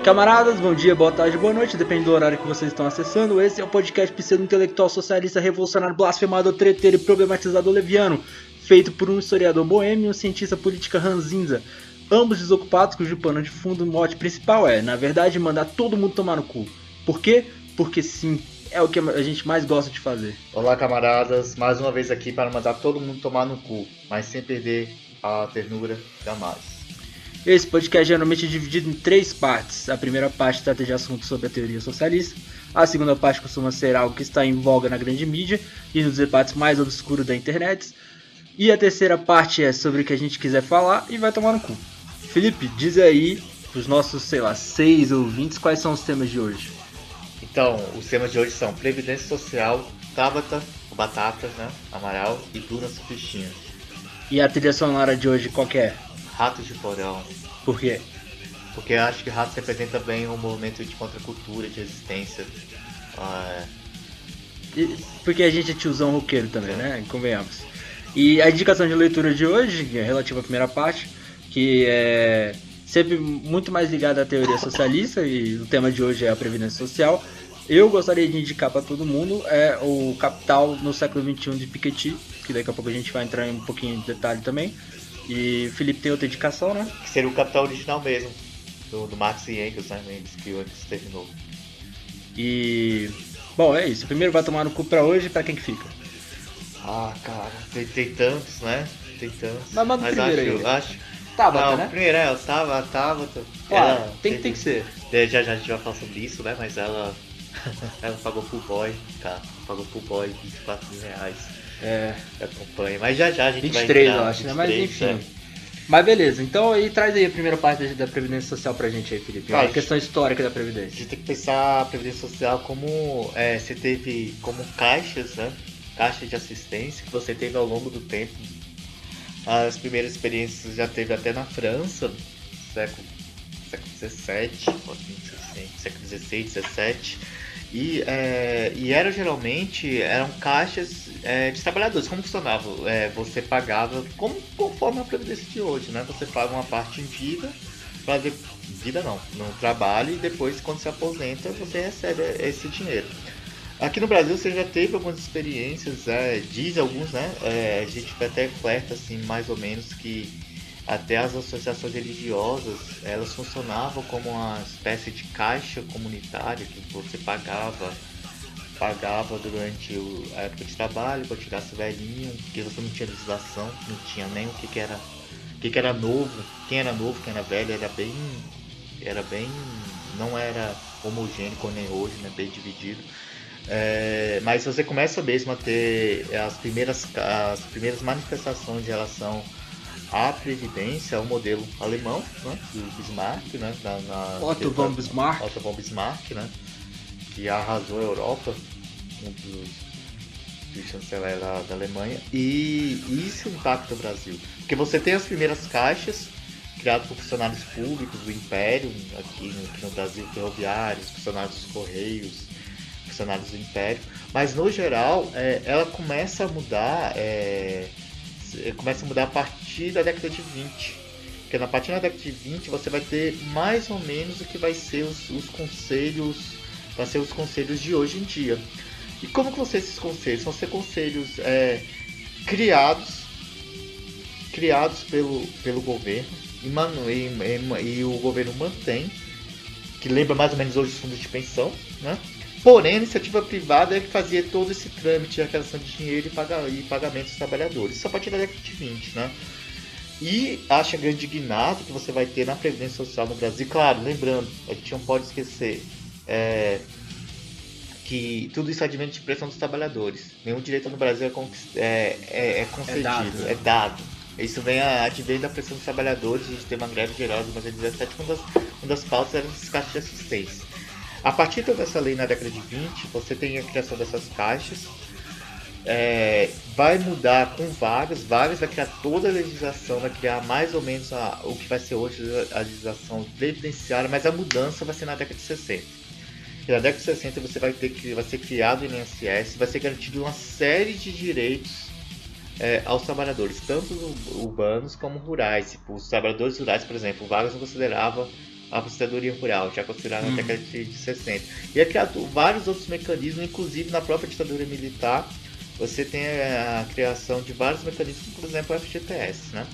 Camaradas, bom dia, boa tarde, boa noite, depende do horário que vocês estão acessando. Esse é o podcast pseudo-intelectual socialista, revolucionário, blasfemador, treteiro e problematizador leviano, feito por um historiador boêmio e um cientista política ranzinza, ambos desocupados, cujo pano de fundo o mote principal é, na verdade, mandar todo mundo tomar no cu. Por quê? Porque sim, é o que a gente mais gosta de fazer. Olá, camaradas, mais uma vez aqui para mandar todo mundo tomar no cu, mas sem perder a ternura jamais. Esse podcast é geralmente dividido em 3 partes. A primeira parte trata de assuntos sobre a teoria socialista. A segunda parte costuma ser algo que está em voga na grande mídia e nos debates mais obscuros da internet. E a terceira parte é sobre o que a gente quiser falar e vai tomar no cu. Felipe, diz aí pros nossos, 6 ouvintes quais são os temas de hoje. Então, os temas de hoje são Previdência Social, Tabata, Batata, né, Amaral e Dunas Fichinhas. E a trilha sonora de hoje qual que é? Ratos de Porão. Por quê? Porque eu acho que Ratos representa bem um movimento de contracultura, de resistência. Porque a gente é tiozão roqueiro também, né? Convenhamos. E a indicação de leitura de hoje, que é relativa à primeira parte, que é sempre muito mais ligada à teoria socialista, e o tema de hoje é a Previdência Social. Eu gostaria de indicar para todo mundo é o Capital no século XXI de Piketty, que daqui a pouco a gente vai entrar em um pouquinho de detalhe também. E Felipe tem outra indicação, né? Que seria o Capital original mesmo, do Marx e Engels, né? Que o Engels terminou. E... bom, é isso. Primeiro vai tomar no cu pra hoje, pra quem que fica? Ah, cara, tem tantos, né? Tem tantos. Mas manda o primeiro aí. Acho... Tabata, não, né? Primeiro ela tava. Ela tem que ser. Já a gente vai falar sobre isso, né? Mas ela pagou pro boy, cara. Pagou pro boy R$24.000. Acompanha. Mas já a gente 23, vai entrar, eu acho, 23, né? Mas enfim. É. Mas beleza, então aí traz aí a primeira parte da Previdência Social pra gente aí, Felipe. Cara, a questão histórica da A Previdência. gente tem que pensar a Previdência Social como você teve como caixas, né? Caixas de assistência que você teve ao longo do tempo. As primeiras experiências já teve até na França, século XVII, século XVI, XVII. E eram caixas de trabalhadores. Como funcionava? Você pagava conforme a Previdência de hoje, né? Você paga uma parte em vida, no trabalho, e depois, quando se aposenta, você recebe esse dinheiro. Aqui no Brasil você já teve algumas experiências, diz alguns, né? A gente até flerta assim, mais ou menos, que até as associações religiosas, elas funcionavam como uma espécie de caixa comunitária que você pagava durante a época de trabalho, quando tirasse velhinho, porque você não tinha legislação, não tinha nem o que era novo, quem era novo, quem era velho, era bem, não era homogêneo como nem hoje, né? Bem dividido. Mas você começa mesmo a ter as primeiras manifestações em relação à previdência, ao modelo alemão, né, do Bismarck, né, Otto von Bismarck, né, que arrasou a Europa, um dos chanceleres da Alemanha, e isso impacta o Brasil, porque você tem as primeiras caixas criadas por funcionários públicos do Império, aqui no Brasil, ferroviários, funcionários dos Correios, funcionários do Império, mas no geral ela começa a mudar a partir da década de 20, porque a partir da década de 20 você vai ter mais ou menos o que vai ser os conselhos de hoje em dia. E como que vão ser esses conselhos? Vão ser conselhos criados pelo governo, e o governo mantém, que lembra mais ou menos hoje os fundos de pensão, né? Porém, a iniciativa privada é que fazia todo esse trâmite de arrecadação de dinheiro e pagamento dos trabalhadores. Isso a partir da década de 20, né? E acha grande guinado que você vai ter na Previdência Social no Brasil. Claro, lembrando, a gente não pode esquecer que tudo isso advém de pressão dos trabalhadores. Nenhum direito no Brasil é concedido, é dado. Isso advém da pressão dos trabalhadores. A gente tem uma greve geral de 1917, uma das pautas era esses caixas de assistência. A partir dessa lei na década de 20, você tem a criação dessas caixas, vai mudar com vagas, vai criar toda a legislação, vai criar mais ou menos o que vai ser hoje a legislação previdenciária, mas a mudança vai ser na década de 60. E na década de 60 vai ser criado o INSS, vai ser garantido uma série de direitos aos trabalhadores, tanto urbanos como rurais. Tipo, os trabalhadores rurais, por exemplo, o Vargas não considerava a aposentadoria rural, já considerada na década de 60. E é criado vários outros mecanismos, inclusive na própria ditadura militar, você tem a criação de vários mecanismos, por exemplo, o FGTS, né?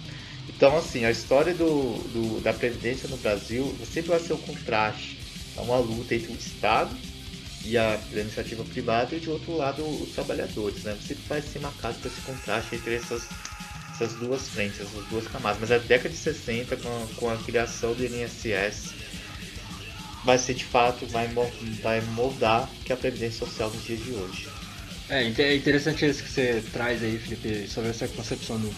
Então, assim, a história da Previdência no Brasil sempre vai ser um contraste, é uma luta entre o Estado e a iniciativa privada e, de outro lado, os trabalhadores, né? Sempre vai ser marcado por esse contraste entre essas duas frentes, essas duas camadas. Mas a década de 60, com a criação do INSS, vai ser, de fato, vai moldar que a Previdência Social nos dias de hoje. É interessante isso que você traz aí, Felipe, sobre essa concepção do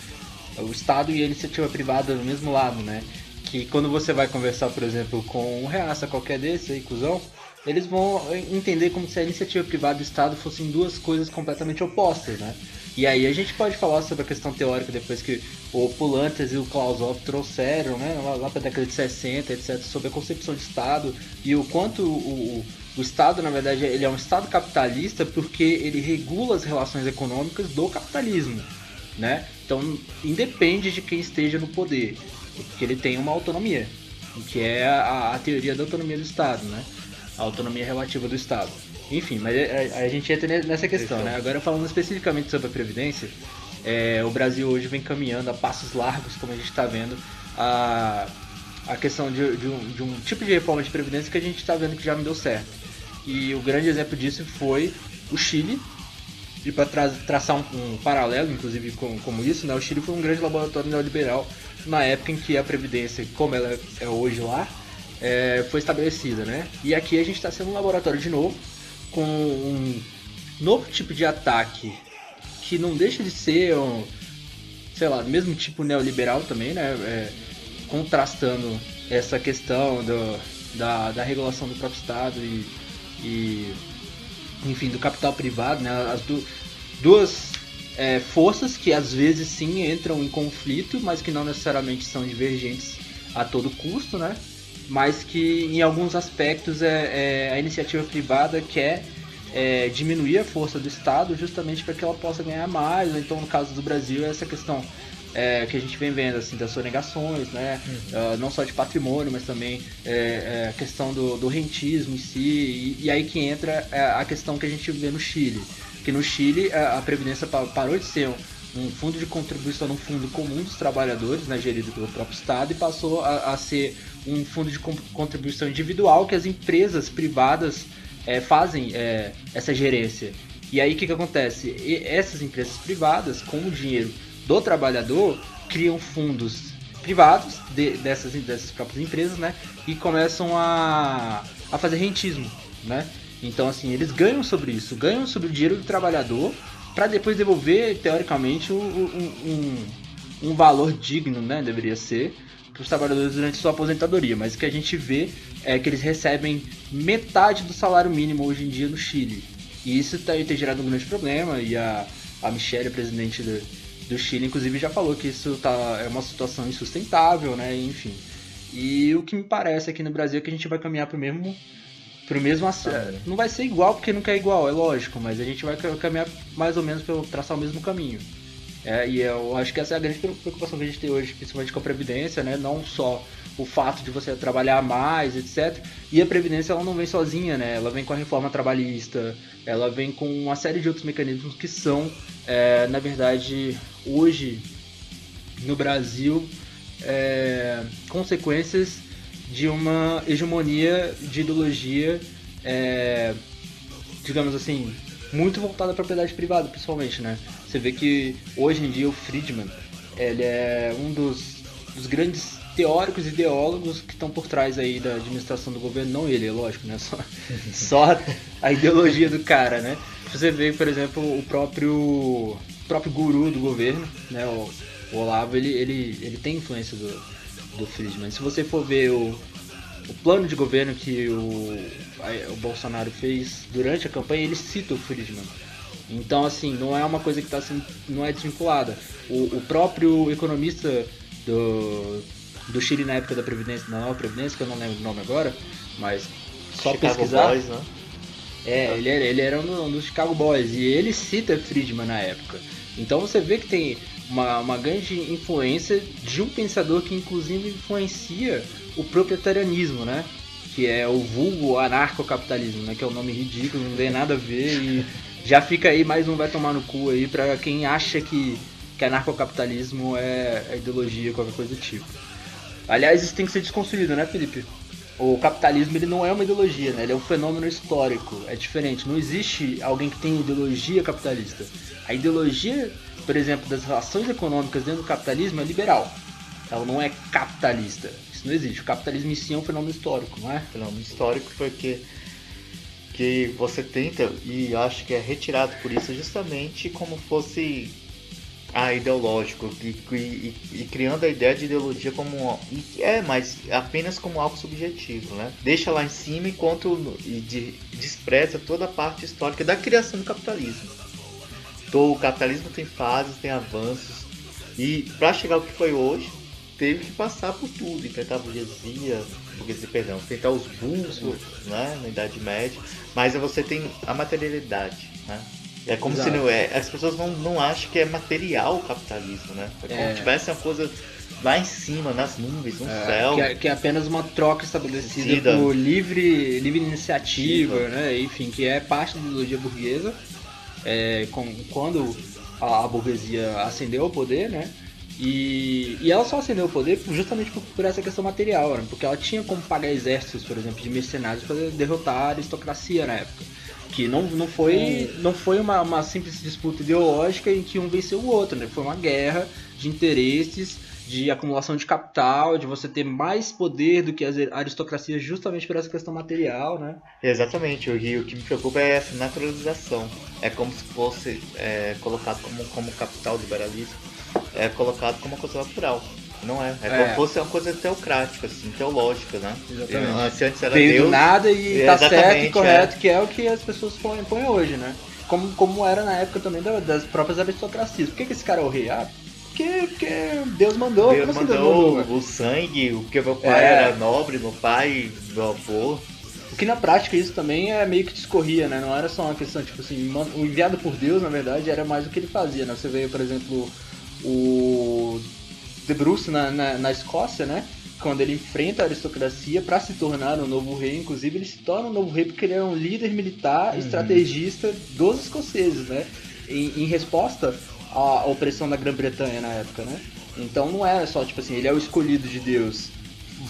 o Estado e a iniciativa privada no mesmo lado, né? Que quando você vai conversar, por exemplo, com um reaça qualquer desse aí, cuzão, eles vão entender como se a iniciativa privada e o Estado fossem duas coisas completamente opostas, né? E aí a gente pode falar sobre a questão teórica depois que o Pulantzas e o Clausewitz trouxeram, né, lá para a década de 60, etc., sobre a concepção de Estado e o quanto o Estado, na verdade, ele é um Estado capitalista porque ele regula as relações econômicas do capitalismo, né? Então, independe de quem esteja no poder, porque ele tem uma autonomia, que é a teoria da autonomia do Estado, né? A autonomia relativa do Estado. Enfim, mas a gente entra nessa questão, né? Agora, falando especificamente sobre a Previdência, o Brasil hoje vem caminhando a passos largos, como a gente está vendo, a questão de um tipo de reforma de Previdência que a gente está vendo que já não deu certo. E o grande exemplo disso foi o Chile. E para traçar um paralelo, inclusive, como isso, né, o Chile foi um grande laboratório neoliberal na época em que a Previdência, como ela é hoje lá, foi estabelecida, né? E aqui a gente está sendo um laboratório de novo, com um novo tipo de ataque que não deixa de ser, sei lá, do mesmo tipo neoliberal também, né? Contrastando essa questão da regulação do próprio Estado e enfim, do capital privado, né? As duas forças que às vezes sim entram em conflito, mas que não necessariamente são divergentes a todo custo, né? Mas que em alguns aspectos a iniciativa privada quer diminuir a força do Estado justamente para que ela possa ganhar mais, ou então no caso do Brasil essa questão que a gente vem vendo, assim, das sonegações, né? Não só de patrimônio, mas também a questão do rentismo em si, e aí que entra a questão que a gente vê no Chile, que no Chile a Previdência parou de ser um fundo de contribuição no fundo comum dos trabalhadores, né, gerido pelo próprio Estado, e passou a ser um fundo de contribuição individual que as empresas privadas fazem essa gerência. E aí o que acontece? Essas empresas privadas, com o dinheiro do trabalhador, criam fundos privados dessas próprias empresas, né? E começam a fazer rentismo, né? Então, assim, eles ganham sobre isso, ganham sobre o dinheiro do trabalhador para depois devolver, teoricamente, um valor digno, né? Deveria ser, para os trabalhadores durante sua aposentadoria. Mas o que a gente vê é que eles recebem metade do salário mínimo hoje em dia no Chile. E isso tem gerado um grande problema, e a Michelle, a presidente do Chile, inclusive, já falou que isso é uma situação insustentável, né? Enfim. E o que me parece aqui no Brasil é que a gente vai caminhar pro mesmo não vai ser igual porque nunca é igual, é lógico, mas a gente vai caminhar mais ou menos para traçar o mesmo caminho. E eu acho que essa é a grande preocupação que a gente tem hoje, principalmente com a Previdência, né? Não só o fato de você trabalhar mais, etc. E a Previdência, ela não vem sozinha, né? Ela vem com a reforma trabalhista, ela vem com uma série de outros mecanismos que são, na verdade, hoje, no Brasil, consequências de uma hegemonia de ideologia, digamos assim, muito voltada à propriedade privada, principalmente, né? Você vê que hoje em dia o Friedman, ele é um dos grandes teóricos e ideólogos que estão por trás aí da administração do governo, não ele, é lógico, né? Só a ideologia do cara, né? Você vê, por exemplo, o próprio guru do governo, né? O Olavo, ele tem influência do Friedman. Se você for ver o plano de governo que o Bolsonaro fez durante a campanha, ele cita o Friedman. Então, assim, não é uma coisa que não é desvinculada. O próprio economista do Chile na época da Previdência, da nova Previdência, que eu não lembro o nome agora, mas só Chicago pesquisar. Boys, né? Ele era um dos Chicago Boys, e ele cita Friedman na época. Então você vê que tem uma grande influência de um pensador que inclusive influencia o proprietarianismo, né? Que é o vulgo anarcocapitalismo, né? Que é um nome ridículo, não tem nada a ver e já fica aí mais um vai tomar no cu aí pra quem acha que anarcocapitalismo é ideologia, qualquer coisa do tipo. Aliás, isso tem que ser desconstruído, né, Felipe? O capitalismo ele não é uma ideologia, né? Ele é um fenômeno histórico, é diferente. Não existe alguém que tenha ideologia capitalista. A ideologia, por exemplo, das relações econômicas dentro do capitalismo é liberal. Ela não é capitalista. Isso não existe. O capitalismo em si é um fenômeno histórico, não é? Fenômeno histórico porque que você tenta, e acho que é retirado por isso, justamente como fosse ideológico e criando a ideia de ideologia como mas apenas como algo subjetivo, né? Deixa lá em cima enquanto despreza toda a parte histórica da criação do capitalismo. Então, o capitalismo tem fases, tem avanços e para chegar ao que foi hoje teve que passar por tudo, enfrentar a burguesia, enfrentar os burros, né, na Idade Média, mas você tem a materialidade, né? É como Exato. se não é. As pessoas não acham que é material o capitalismo, né? É como se tivesse uma coisa lá em cima, nas nuvens, no céu. Que é apenas uma troca estabelecida por livre iniciativa, né? Enfim, que é parte da ideologia burguesa. Quando a burguesia ascendeu ao poder, né? E ela só ascendeu ao poder justamente por essa questão material, né? Porque ela tinha como pagar exércitos, por exemplo, de mercenários para derrotar a aristocracia na época. Que não foi uma simples disputa ideológica em que um venceu o outro, né? Foi uma guerra de interesses, de acumulação de capital, de você ter mais poder do que as aristocracias justamente por essa questão material, né? Exatamente, o que me preocupa é essa naturalização. É como se fosse colocado como capital do liberalismo, é colocado como uma coisa natural. Não é. Como se fosse uma coisa teocrática, assim, teológica, né? Exatamente. Se antes era Veio Deus, do nada e tá certo e correto, é. que é o que as pessoas põem hoje, né? Como era na época também das próprias aristocracias. Por que esse cara é o rei? Porque Deus mandou. Deus Como assim mandou Deus mandou? o sangue, porque meu pai era nobre, meu pai, meu avô. O que na prática isso também é meio que discorria, né? Não era só uma questão, tipo assim, o enviado por Deus, na verdade, era mais o que ele fazia, né? Você veio, por exemplo, o de Bruce na Escócia, né? Quando ele enfrenta a aristocracia para se tornar um novo rei, inclusive ele se torna um novo rei porque ele é um líder militar, estrategista dos escoceses, né? Em resposta à opressão da Grã-Bretanha na época, né? Então não era só, tipo assim, ele é o escolhido de Deus.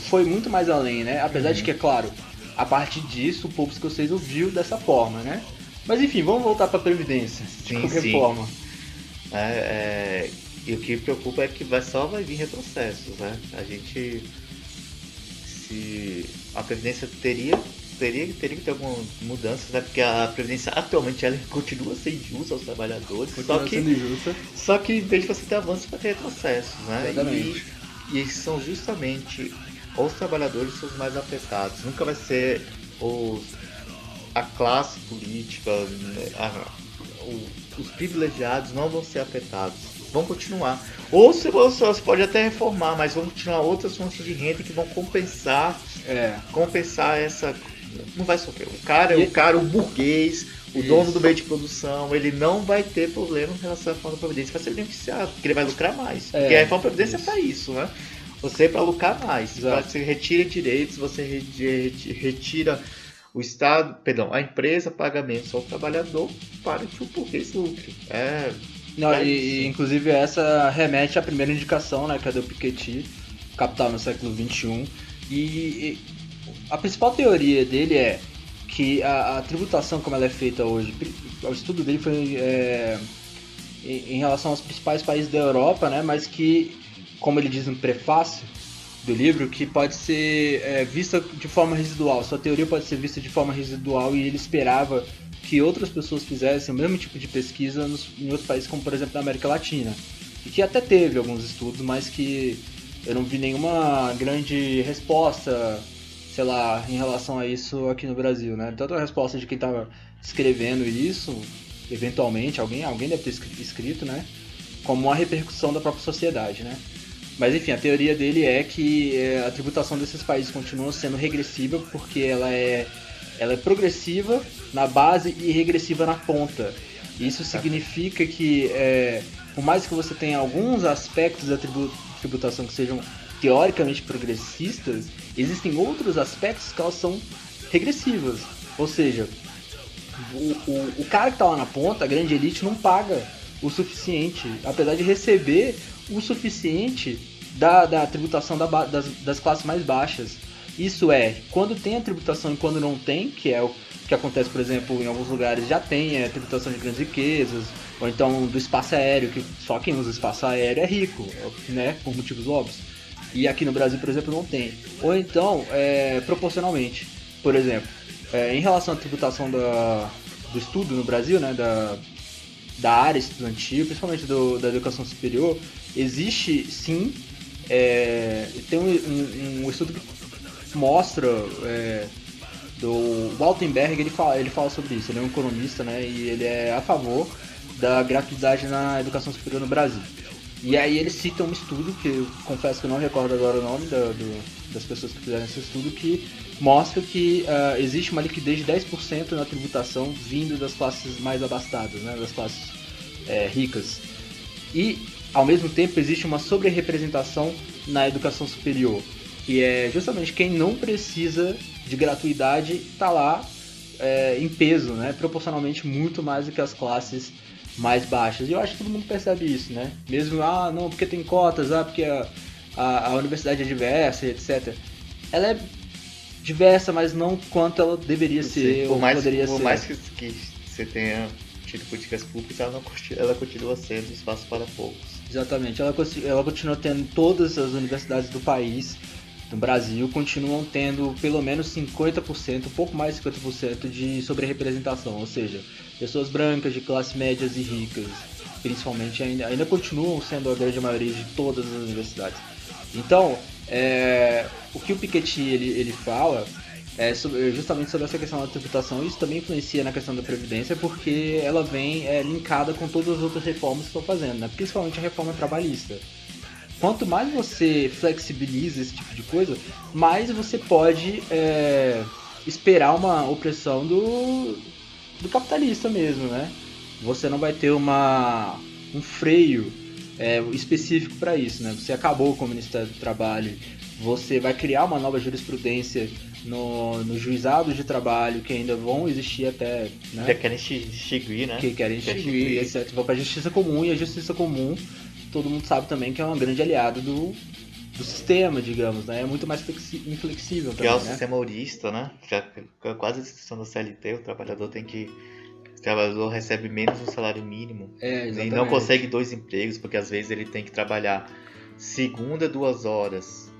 Foi muito mais além, né? Apesar de que, é claro, a partir disso o povo escocês o viu dessa forma, né? Mas enfim, vamos voltar para a Previdência, de qualquer forma. E o que me preocupa é que só vai vir retrocessos, né? A Previdência teria que ter algumas mudanças, né? Porque a Previdência atualmente ela continua sendo injusta aos trabalhadores. Só que em vez de você ter avanços, vai ter retrocessos, né? Exatamente. E são justamente os trabalhadores os mais afetados. Nunca vai ser a classe política, os privilegiados não vão ser afetados. Vão continuar. Ou você pode até reformar, mas vão continuar outras fontes de renda que vão compensar essa. Não vai sofrer. O burguês, o dono do meio de produção, ele não vai ter problema em relação à reforma da Previdência. Vai ser beneficiado, porque ele vai lucrar mais. Porque a reforma da Previdência é para isso, né? Você para lucrar mais. Você retira direitos, você retira o Estado, a empresa paga menos ao trabalhador para que o burguês lucre. Inclusive essa remete à primeira indicação, né, que é do Piketty, Capital no século XXI. E a principal teoria dele é que a tributação como ela é feita hoje, o estudo dele foi em relação aos principais países da Europa, né, mas que, como ele diz no prefácio do livro, que pode ser vista de forma residual. Sua teoria pode ser vista de forma residual e ele esperava que outras pessoas fizessem o mesmo tipo de pesquisa em outros países, como por exemplo na América Latina. E que até teve alguns estudos, mas que eu não vi nenhuma grande resposta, sei lá, em relação a isso aqui no Brasil, né? Tanto a resposta de quem estava escrevendo isso, eventualmente, alguém deve ter escrito, né? Como uma repercussão da própria sociedade, né? Mas enfim, a teoria dele é que a tributação desses países continua sendo regressiva porque ela é progressiva na base e regressiva na ponta. Isso significa que, por mais que você tenha alguns aspectos da tributação que sejam teoricamente progressistas, existem outros aspectos que elas são regressivas. Ou seja, o cara que está lá na ponta, a grande elite, não paga o suficiente, apesar de receber o suficiente da tributação das classes mais baixas. Isso é, quando tem a tributação e quando não tem, que é o que acontece, por exemplo, em alguns lugares já tem a tributação de grandes riquezas, ou então do espaço aéreo, que só quem usa espaço aéreo é rico, né, por motivos óbvios. E aqui no Brasil, por exemplo, não tem. Ou então, proporcionalmente. Por exemplo, em relação à tributação do estudo no Brasil, né, da área estudantil, principalmente da educação superior, existe sim, tem um estudo que mostra, do Waltenberg, ele fala sobre isso, ele é um economista, né, e ele é a favor da gratuidade na educação superior no Brasil. E aí ele cita um estudo, que eu confesso que eu não recordo agora o nome das pessoas que fizeram esse estudo, que mostra que existe uma liquidez de 10% na tributação vindo das classes mais abastadas, né, das classes ricas. E, ao mesmo tempo, existe uma sobre-representação na educação superior, que é justamente quem não precisa de gratuidade está lá em peso, né, proporcionalmente muito mais do que as classes mais baixas. E eu acho que todo mundo percebe isso, né? Mesmo, não, porque tem cotas, porque a universidade é diversa, etc. Ela é diversa, mas não quanto ela deveria ser, ou poderia ser. Por mais que você tenha tido políticas públicas, ela continua sendo espaço para poucos. Exatamente. Ela continua tendo todas as universidades do país, do Brasil, continuam tendo pelo menos 50%, um pouco mais de 50% de sobre-representação, ou seja, pessoas brancas, de classes médias e ricas, principalmente, ainda continuam sendo a grande maioria de todas as universidades. Então, o que o Piketty ele fala é justamente sobre essa questão da tributação. Isso também influencia na questão da Previdência, porque ela vem linkada com todas as outras reformas que estão fazendo, né? Principalmente a reforma trabalhista. Quanto mais você flexibiliza esse tipo de coisa, mais você pode esperar uma opressão do capitalista mesmo, né? Você não vai ter um freio específico para isso, né? Você acabou com o Ministério do Trabalho, você vai criar uma nova jurisprudência no juizado de trabalho, que ainda vão existir até, né? Já querem extinguir, né? Que querem extinguir, etc. Vão para a justiça comum, e a justiça comum, todo mundo sabe também que é uma grande aliada do sistema, digamos, né? É muito mais inflexível também, que é o né? sistema ourista, né? Já quase a instituição da CLT, o trabalhador recebe menos do salário mínimo e não consegue 2 empregos, porque às vezes ele tem que trabalhar segunda 2 horas,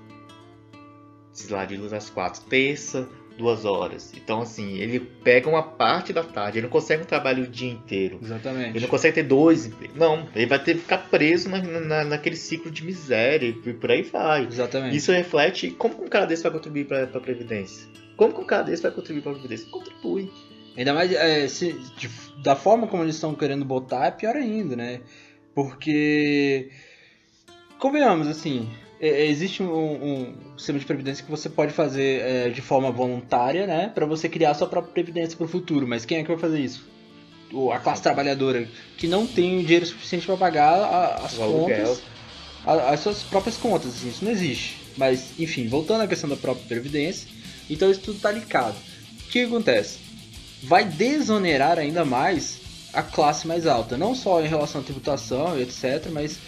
sei lá, de 2 às 4, terça 2 horas. Então, assim, ele pega uma parte da tarde, ele não consegue um trabalho o dia inteiro. Exatamente. Ele não consegue ter 2 empregos. Não, ele vai ter que ficar preso naquele ciclo de miséria e por aí vai. Exatamente. Isso reflete como um cara desse vai contribuir para a Previdência. Como que um cara desse vai contribuir para a Previdência? Contribui. Ainda mais da forma como eles estão querendo botar, é pior ainda, né? Porque, convenhamos, assim, existe um sistema de previdência que você pode fazer de forma voluntária, né? Pra você criar a sua própria previdência pro futuro. Mas quem é que vai fazer isso? A classe trabalhadora que não tem o dinheiro suficiente para pagar as contas, as suas próprias contas. Assim, isso não existe. Mas, enfim, voltando à questão da própria previdência, então isso tudo tá linkado. O que acontece? Vai desonerar ainda mais a classe mais alta, não só em relação à tributação e etc, mas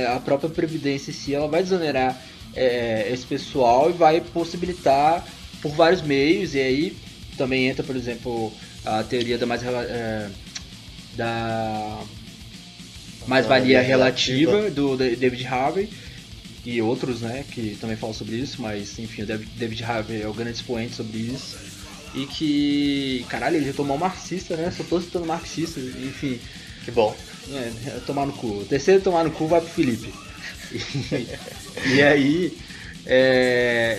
a própria previdência em si, ela vai desonerar esse pessoal e vai possibilitar por vários meios. E aí também entra, por exemplo, a teoria da mais-valia relativa do David Harvey e outros, né, que também falam sobre isso, mas enfim, o David Harvey é o grande expoente sobre isso. E que, caralho, ele já tomou um marxista, né? Só tô citando marxista, enfim. Que bom. Tomar no cu. O terceiro tomar no cu vai pro Felipe. E aí,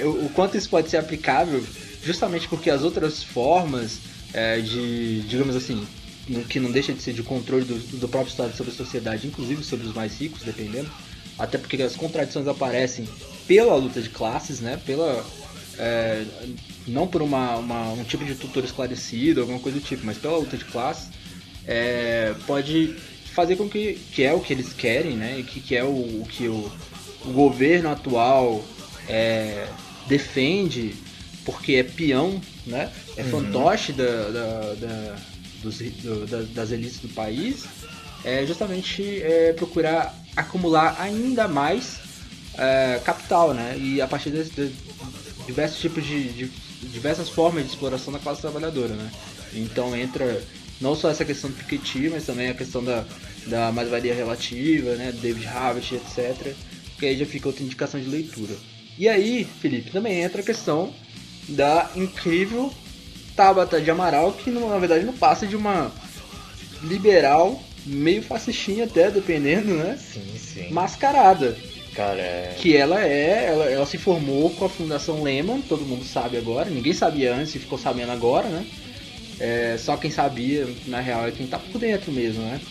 o quanto isso pode ser aplicável, justamente porque as outras formas digamos assim, que não deixa de ser de controle do próprio Estado sobre a sociedade, inclusive sobre os mais ricos, dependendo, até porque as contradições aparecem pela luta de classes, né? Não por um tipo de tutor esclarecido, alguma coisa do tipo, mas pela luta de classes. pode fazer com que é o que eles querem, né? E que é o que o governo atual defende, porque é peão, né? É fantoche das elites do país, é justamente procurar acumular ainda mais capital, né? E a partir de diversos tipos de diversas formas de exploração da classe trabalhadora, né? Então entra não só essa questão do Piketty, mas também a questão da mais-valia relativa, né? David Harvey, etc. Que aí já fica outra indicação de leitura. E aí, Felipe, também entra a questão da incrível Tabata de Amaral, que na verdade não passa de uma liberal, meio fascistinha até, dependendo, né? Sim. Mascarada. Cara, Que ela se formou com a Fundação Lehman, todo mundo sabe agora, ninguém sabia antes e ficou sabendo agora, né? Só quem sabia, na real, é quem tá por dentro mesmo, né?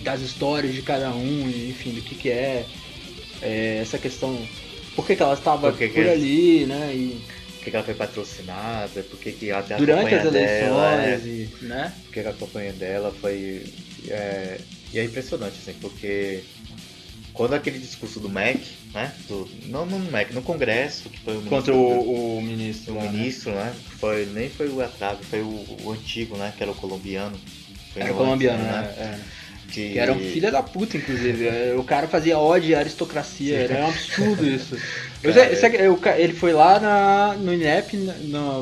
Das histórias de cada um, enfim, do que essa questão. Por que ela estava por ali, né? E por que ela foi patrocinada, por que até a durante campanha as eleições, dela, né? Porque a campanha dela foi. E é impressionante, assim, porque quando aquele discurso do MEC, né? Não no MEC, no Congresso, que foi o contra o ministro. O ministro, né? Nem foi o Atrabe, foi o antigo, né? Que era o colombiano. Era o colombiano, né? Que era um filho da puta, inclusive. O cara fazia ódio à aristocracia, era um absurdo isso. Ele foi lá no INEP,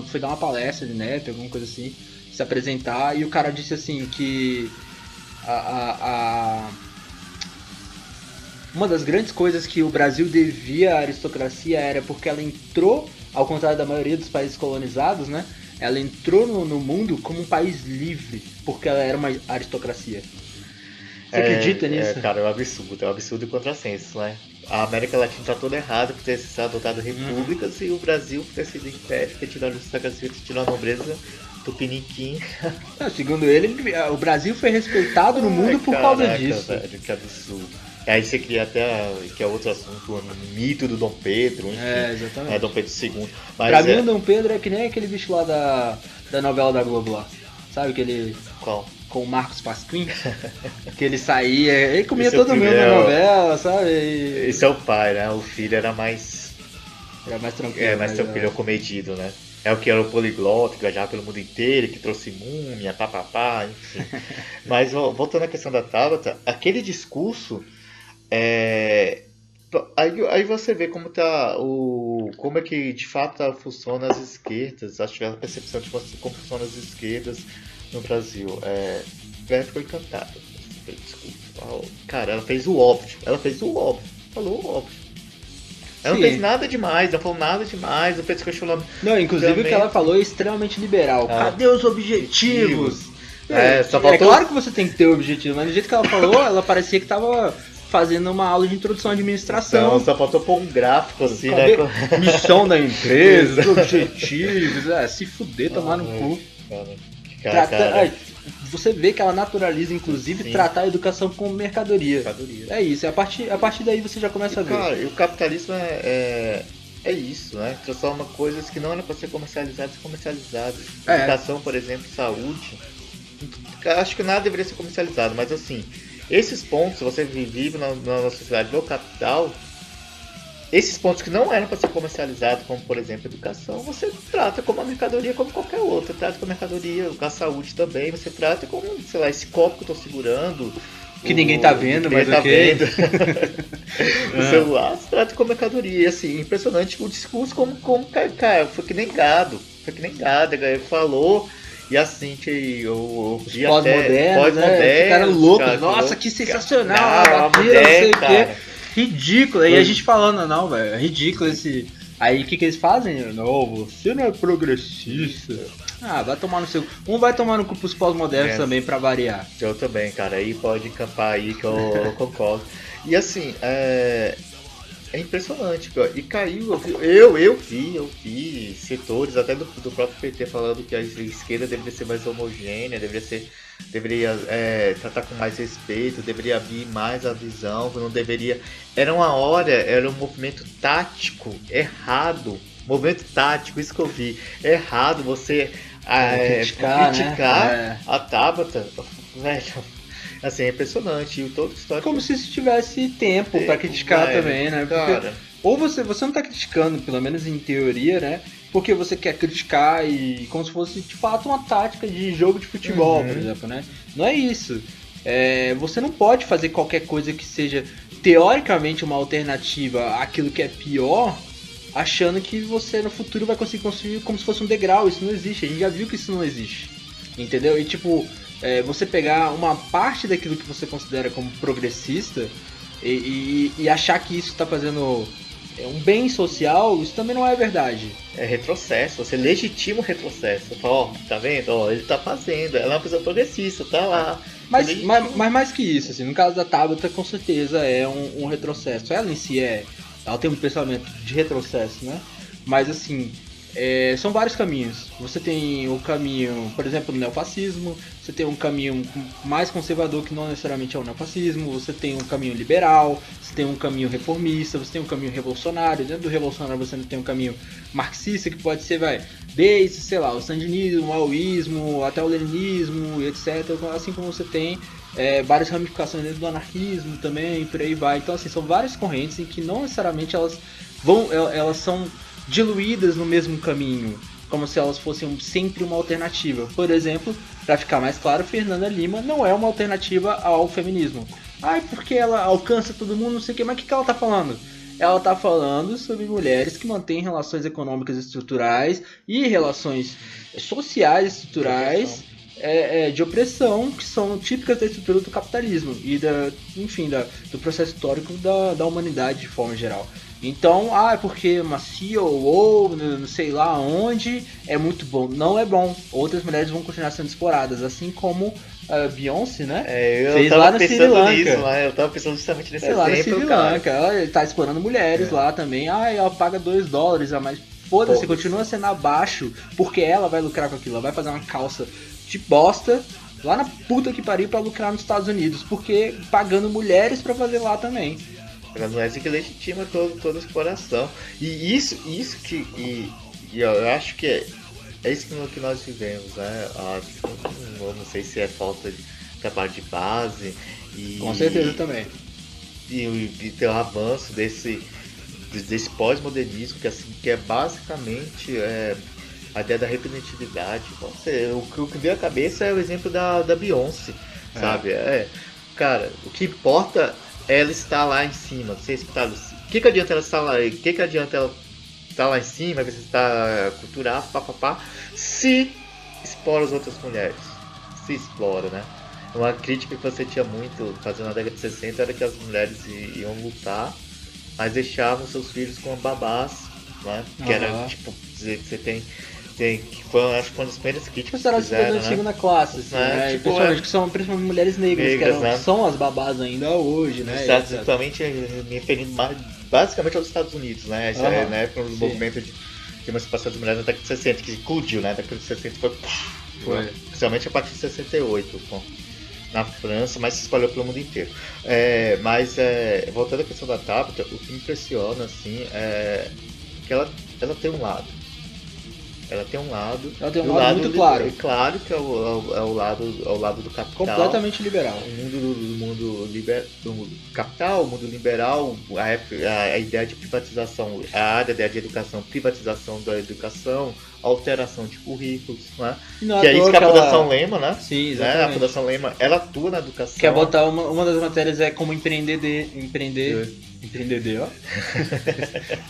foi dar uma palestra no INEP, alguma coisa assim, se apresentar, e o cara disse assim que uma das grandes coisas que o Brasil devia à aristocracia era porque ela entrou, ao contrário da maioria dos países colonizados, né? Ela entrou no mundo como um país livre, porque ela era uma aristocracia. Você acredita nisso? Cara, é um absurdo e contrassenso, né? A América Latina está toda errada por ter se adotado repúblicas e o Brasil por ter sido império, ter tirado a aristocracia, ter tirado a nobreza tupiniquim. Segundo ele, o Brasil foi respeitado no mundo por causa disso. Velho, que absurdo. Aí você cria até, que é outro assunto, o mito do Dom Pedro, enfim. Exatamente. Dom Pedro II. Mas pra mim o Dom Pedro é que nem aquele bicho lá da novela da Globo lá. Sabe aquele... Qual? Com o Marcos Pasquim, que ele saía, ele comia todo mundo na novela, sabe? Esse é o pai, né? O filho era mais... Era mais tranquilo. Mais tranquilo, comedido, né? É o que era o poliglota, que viajava pelo mundo inteiro, que trouxe múmia, papapá, enfim. Mas voltando à questão da Tabata, aquele discurso... Aí você vê como como é que de fato funciona as esquerdas, acho que a percepção de como funcionam as esquerdas no Brasil. Ficou encantada. Cara, ela fez o óbvio. Falou o óbvio. Ela não fez nada demais, não falou nada demais, não fez questionamento. Não, inclusive o que ela falou é extremamente liberal. Cadê os objetivos? Só faltou... É claro que você tem que ter objetivo, mas do jeito que ela falou, ela parecia que tava fazendo uma aula de introdução à administração. Então, só faltou pôr um gráfico assim, né? Missão da empresa, objetivos, se fuder, tomar no cu. Você vê que ela naturaliza, inclusive, tratar a educação como mercadoria. É isso, a partir daí você já começa a ver. Cara, e o capitalismo é isso, né? Transforma coisas que não eram para ser comercializadas em comercializadas. Educação, por exemplo, saúde. Acho que nada deveria ser comercializado, mas assim, esses pontos, você vive na sociedade do capital, esses pontos que não eram para ser comercializados, como por exemplo educação, você trata como uma mercadoria como qualquer outra. Trata como mercadoria, com a saúde também, você trata como, sei lá, esse copo que eu tô segurando. Que ninguém tá vendo, mas vendo. O celular, você trata como mercadoria. E assim, impressionante o discurso como cara, foi que nem gado. Ele falou. E assim que eu vi pós-modernos, né? Ficaram loucos. Nossa, que sensacional! Não sei o quê. Ridículo. E a gente falando, não, velho, é ridículo esse... Aí o que eles fazem? Não, você não é progressista. Vai tomar no seu... Um vai tomar no cu pros pós-modernos também, pra variar. Eu também, cara. Aí pode encampar aí que eu concordo. E assim, é impressionante, cara. E caiu, eu vi setores até do próprio PT falando que a esquerda deveria ser mais homogênea, deveria tratar com mais respeito, deveria abrir mais a visão, não deveria... Era um movimento tático errado, movimento tático, isso que eu vi, errado você criticar, né? A Tabata, velho, assim, é impressionante. E todo histórico. Como se tivesse tempo pra criticar também, né? Porque, ou você não tá criticando, pelo menos em teoria, né? Porque você quer criticar e como se fosse de fato uma tática de jogo de futebol, por exemplo, né? Não é isso. Você não pode fazer qualquer coisa que seja teoricamente uma alternativa àquilo que é pior, achando que você no futuro vai conseguir construir como se fosse um degrau. Isso não existe, a gente já viu que isso não existe. Entendeu? E tipo, você pegar uma parte daquilo que você considera como progressista e achar que isso está fazendo um bem social, isso também não é verdade. É retrocesso, você legitima o retrocesso. Você fala, tá vendo? Ele tá fazendo, ela é uma pessoa progressista, tá lá. Mas mais que isso, assim, no caso da Tabata, com certeza é um retrocesso. Ela em si ela tem um pensamento de retrocesso, né? Mas assim, são vários caminhos. Você tem o caminho, por exemplo, do neofascismo, você tem um caminho mais conservador que não necessariamente é o neofascismo, você tem um caminho liberal, você tem um caminho reformista, você tem um caminho revolucionário. Dentro do revolucionário você tem um caminho marxista, que pode ser, desde, sei lá, o sandinismo, o maoísmo, até o leninismo, etc. Assim como você tem várias ramificações dentro do anarquismo também, por aí vai. Então, assim, são várias correntes em que não necessariamente elas são diluídas no mesmo caminho, como se elas fossem sempre uma alternativa. Por exemplo, para ficar mais claro, Fernanda Lima não é uma alternativa ao feminismo. Porque ela alcança todo mundo, não sei o que, mas o que ela tá falando? Ela tá falando sobre mulheres que mantêm relações econômicas estruturais e relações sociais estruturais de opressão, que são típicas da estrutura do capitalismo e do processo histórico da humanidade de forma geral. Então, é porque uma CEO, não sei lá onde, é muito bom. Não é bom. Outras mulheres vão continuar sendo exploradas, assim como a Beyoncé, né? Fez lá no Sri Lanka. Eu tava pensando justamente nesse exemplo, lá no Sri Lanka. Ela tá explorando mulheres lá também. Ela paga $2 a mais. Foda-se, continua sendo abaixo, porque ela vai lucrar com aquilo. Ela vai fazer uma calça de bosta lá na puta que pariu pra lucrar nos Estados Unidos, porque pagando mulheres pra fazer lá também. Não é assim que legitima toda a exploração. E isso que eu acho que é isso que nós vivemos, né? Eu não sei se é falta de trabalho de base. Com certeza também. E ter o avanço desse pós-modernismo, que é basicamente a ideia da representatividade. O que veio à cabeça é o exemplo da Beyoncé, sabe? Cara, o que importa ela está lá em cima. O que adianta ela estar lá? O que adianta ela estar lá em cima, visitar, culturar, papapá, se explora as outras mulheres? Se explora, né? Uma crítica que você tinha muito fazendo na década de 60 era que as mulheres iam lutar, mas deixavam seus filhos com babás, né? Que era tipo dizer que você tem que foi, acho que uma das primeiras críticas que fizeram, né? Segunda classe, assim, né? Tipo, que são principalmente mulheres negras, que são as babás ainda hoje, né? Exatamente, me referindo basicamente aos Estados Unidos, né? Isso né, foi um movimento de emancipação das mulheres na década de 60, que eclodiu, né? Na década de 60 foi principalmente a partir de 68, na França, mas se espalhou pelo mundo inteiro. Mas, voltando à questão da Tabata, o que me impressiona, assim, é que ela tem um lado. Ela tem um lado muito claro. Claro que é o lado do capital. Completamente liberal. O mundo capital, o mundo liberal, a ideia de privatização, a ideia de educação, privatização da educação, alteração de currículos, né? Que é isso que a Fundação Lema, né? Sim, exatamente. Né? A Fundação Lema, ela atua na educação. Quer botar uma das matérias como empreender, ó.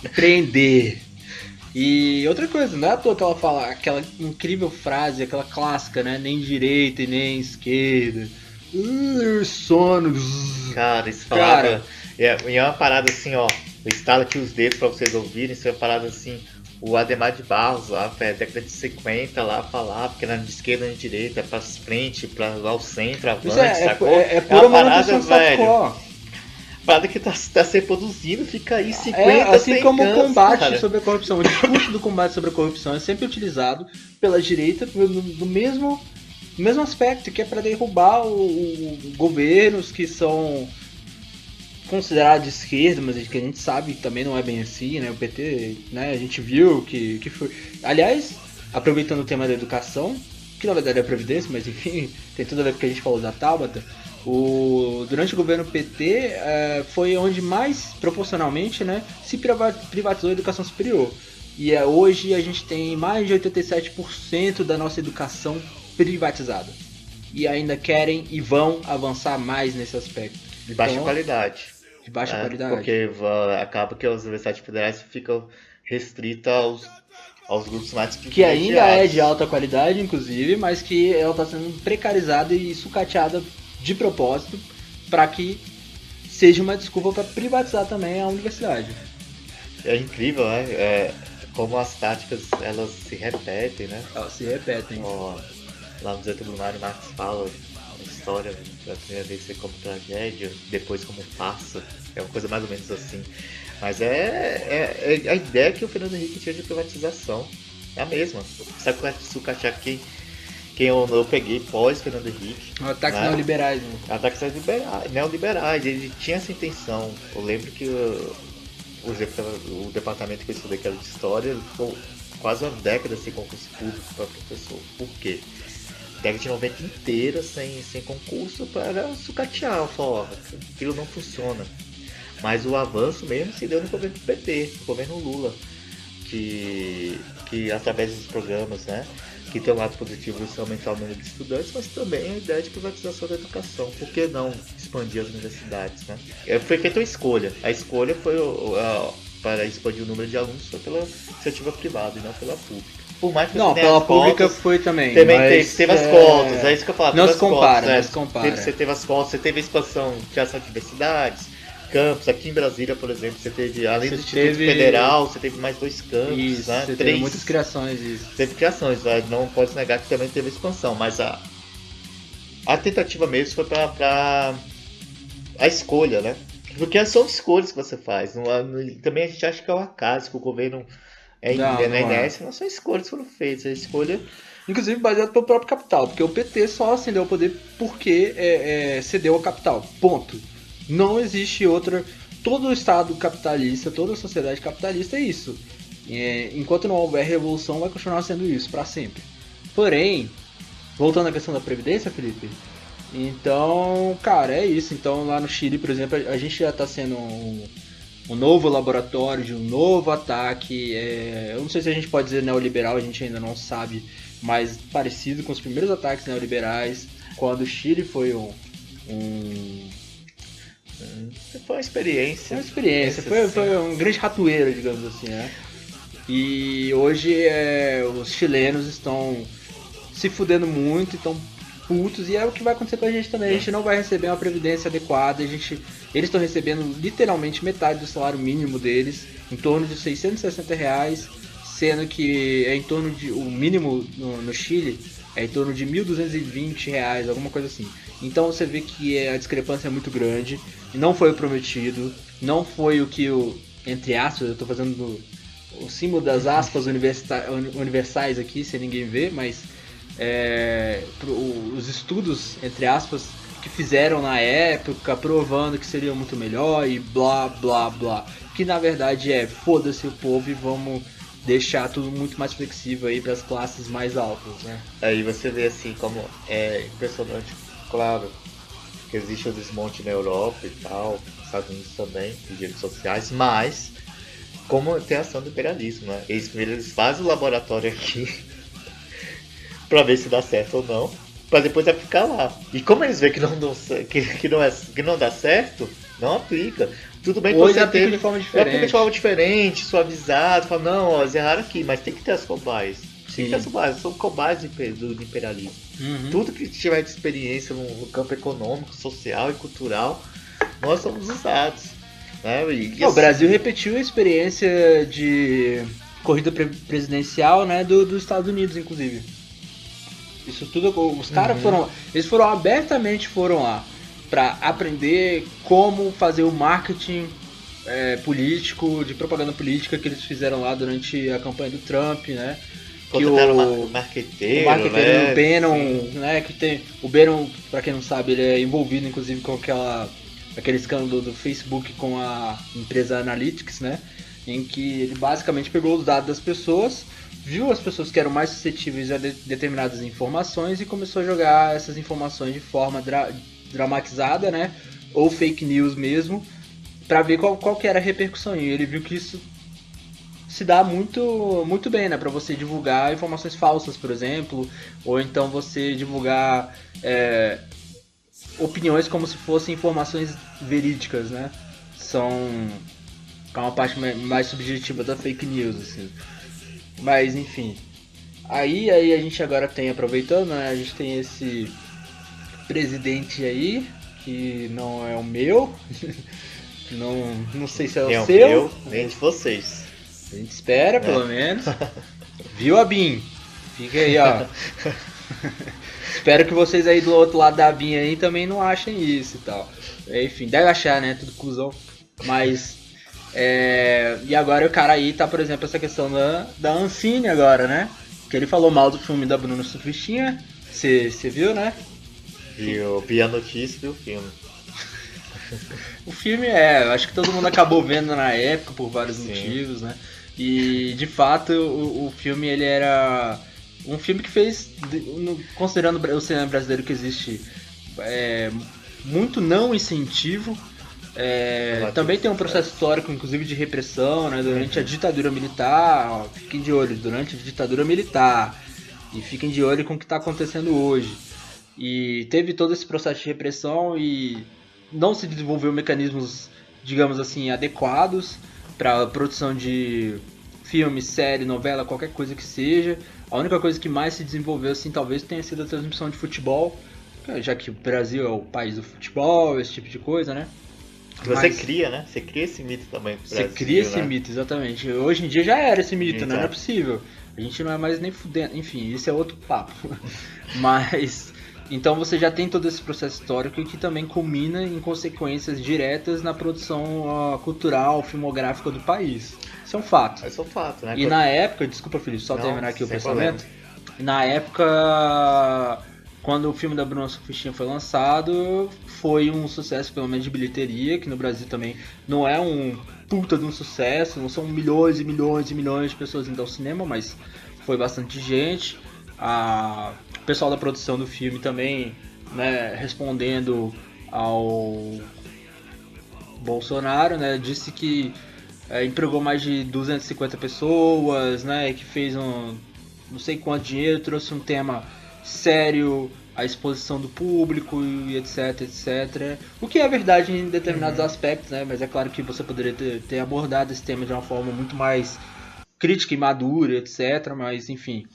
Empreender. E outra coisa, não é à toa que ela fala aquela incrível frase, aquela clássica, né? Nem direita e nem esquerda. Sono. Cara, isso falava. É uma parada assim, ó. Eu estalo aqui os dedos pra vocês ouvirem. Isso é uma parada assim. O Ademar de Barros, lá, década de 50, lá falava, porque era de esquerda e de direita, pra frente, ao centro, avante, sacou? É pura manutenção do status quo. Parada que tá se reproduzindo, fica aí 50 assim como o combate sobre a corrupção. O discurso do combate sobre a corrupção é sempre utilizado pela direita do mesmo aspecto, que é para derrubar governos que são considerados de esquerda, mas que a gente sabe que também não é bem assim, né? O PT, né? A gente viu que foi... Aliás, aproveitando o tema da educação, que na verdade é a Previdência, mas enfim, tem tudo a ver com o que a gente falou da Tabata. Durante o governo PT foi onde mais proporcionalmente, né, se privatizou a educação superior. E hoje a gente tem mais de 87% da nossa educação privatizada. E ainda querem e vão avançar mais nesse aspecto. De baixa qualidade. De baixa qualidade. Porque acaba que as universidades federais ficam restritas aos grupos mais privilegiados. Que ainda é de alta qualidade, inclusive, mas que ela está sendo precarizada e sucateada de propósito para que seja uma desculpa para privatizar também a universidade. É incrível, né? Como as táticas elas se repetem, né? Elas se repetem. Lá no Zé Tribunal, Marx fala a história da primeira vez ser como tragédia, depois como farsa. É uma coisa mais ou menos assim. Mas é a ideia que o Fernando Henrique tinha de privatização. É a mesma. Sabe sucatear quem eu peguei pós Fernando Henrique? Ataques neoliberais, né? Ataques neoliberais. Ele tinha essa intenção. Eu lembro que o departamento que eu estudei, que era de história, ficou quase uma década sem concurso público para professor. Por quê? Década de 90 inteira sem concurso para sucatear. Aquilo não funciona. Mas o avanço mesmo se deu no governo PT, no governo Lula, que através dos programas, né, que tem um lado positivo de aumentar o número de estudantes, mas também a ideia de privatização da educação. Por que não expandir as universidades, né? Foi feita uma escolha. A escolha foi para expandir o número de alunos foi pela iniciativa privada e não pela pública. Por mais que não, pela pública cotas, foi também. Teve as cotas, é isso que eu falo. Não se compara, não se compara. Você teve as cotas, você teve a expansão de criação de universidades, campos. Aqui em Brasília, por exemplo, você teve, além do Instituto Federal, você teve mais 2 campos, isso, né? Você teve muitas criações. Isso. Teve criações, não pode negar que também teve expansão, mas a tentativa mesmo foi para a escolha, né? Porque são escolhas que você faz. Também a gente acha que é um acaso, que o governo não são escolhas que foram feitas, a escolha... Inclusive baseado pelo próprio capital, porque o PT só ascendeu ao poder porque cedeu ao capital, ponto. Não existe outra... Todo o Estado capitalista, toda a sociedade capitalista é isso. Enquanto não houver revolução, vai continuar sendo isso, para sempre. Porém, voltando à questão da Previdência, Felipe... Então, cara, é isso. Então, lá no Chile, por exemplo, a gente já está sendo um novo laboratório de um novo ataque. Eu não sei se a gente pode dizer neoliberal, a gente ainda não sabe, mas parecido com os primeiros ataques neoliberais, quando o Chile foi foi uma experiência. Foi um grande ratoeiro, digamos assim, né? E hoje os chilenos estão se fudendo muito, estão putos, e é o que vai acontecer com a gente também. A gente não vai receber uma previdência adequada. Eles estão recebendo literalmente metade do salário mínimo deles, em torno de R$660, sendo que é em torno de o mínimo no Chile é em torno de R$1.220, alguma coisa assim. Então você vê que a discrepância é muito grande, e não foi o prometido, não foi o que entre aspas, eu estou fazendo o símbolo das aspas universais aqui, sem ninguém ver, mas os estudos, entre aspas, que fizeram na época, provando que seria muito melhor e blá blá blá, que na verdade foda-se o povo e vamos deixar tudo muito mais flexível aí para as classes mais altas, né? Aí você vê assim como é impressionante, claro, que existe o desmonte na Europa e tal, nos Estados Unidos também, de direitos sociais, mas como tem a ação do imperialismo, né? Eles fazem o laboratório aqui pra ver se dá certo ou não, pra depois aplicar lá. E como eles veem que não dá certo, não aplica. Tudo bem que hoje você teve de forma diferente, suavizado, fala, não, eles erraram aqui, mas tem que ter as cobaias. Tem que ter as cobaias, são cobaias do imperialismo. Uhum. Tudo que tiver de experiência no campo econômico, social e cultural, nós somos usados. Né? O Brasil repetiu a experiência de corrida presidencial, né, dos Estados Unidos, inclusive. Isso tudo, os caras abertamente foram lá para aprender como fazer o marketing político, de propaganda política que eles fizeram lá durante a campanha do Trump, né? Que o marqueteiro, né? O Bannon, né? Que tem o Bannon, para quem não sabe, ele é envolvido inclusive com aquele escândalo do Facebook com a empresa Analytics, né? Em que ele basicamente pegou os dados das pessoas, viu as pessoas que eram mais suscetíveis a determinadas informações e começou a jogar essas informações de forma dramatizada, né? Ou fake news mesmo, pra ver qual que era a repercussão. E ele viu que isso se dá muito bem, né? Pra você divulgar informações falsas, por exemplo, ou então você divulgar opiniões como se fossem informações verídicas, né? É uma parte mais subjetiva da fake news, assim. Mas, enfim. Aí a gente agora tem, aproveitando, né? A gente tem esse presidente aí, que não é o meu. Não sei se é Nem o o seu. meu, nem de vocês. A gente espera, pelo menos. Viu, Abin? Fica aí, ó. Espero que vocês aí do outro lado da Abin aí também não achem isso e tal. Enfim, deve achar, né? Tudo cuzão. Mas... e agora o cara aí tá, por exemplo, essa questão da Ancine agora, né? Que ele falou mal do filme da Bruna Surfistinha. Você viu, né? Eu vi a notícia e vi o filme. O filme eu acho que todo mundo acabou vendo na época por vários Sim. motivos, né? E de fato o filme ele era um filme que fez, considerando o cinema brasileiro que existe muito não incentivo. Também tem um processo histórico, inclusive, de repressão, né? Durante a ditadura militar. Ó, fiquem de olho, durante a ditadura militar. E fiquem de olho com o que está acontecendo hoje. E teve todo esse processo de repressão e não se desenvolveu mecanismos, digamos assim, adequados para a produção de filme, série, novela, qualquer coisa que seja. A única coisa que mais se desenvolveu, assim, talvez tenha sido a transmissão de futebol, já que o Brasil é o país do futebol, esse tipo de coisa, né? Você cria, né? Você cria esse mito também pro Brasil, Você cria esse né? mito, exatamente. Hoje em dia já era esse mito, né? Não é Exato. possível. A gente não é mais nem fudendo. Enfim, isso é outro papo. Mas... Então você já tem todo esse processo histórico que também culmina em consequências diretas na produção cultural, filmográfica do país. Isso é um fato. Isso é um fato, né? E na época, desculpa, Felipe, só Não, terminar aqui o sem pensamento. Na época, quando o filme da Bruna Surfistinha foi lançado, foi um sucesso, pelo menos de bilheteria, que no Brasil também não é um puta de um sucesso, não são milhões e milhões e milhões de pessoas indo ao cinema, mas foi bastante gente. O pessoal da produção do filme também, né, respondendo ao Bolsonaro, né, disse que empregou mais de 250 pessoas, né, que fez não sei quanto dinheiro, trouxe um tema sério, a exposição do público e etc, etc. O que é verdade em determinados aspectos, né, mas é claro que você poderia ter abordado esse tema de uma forma muito mais crítica e madura, etc, mas enfim...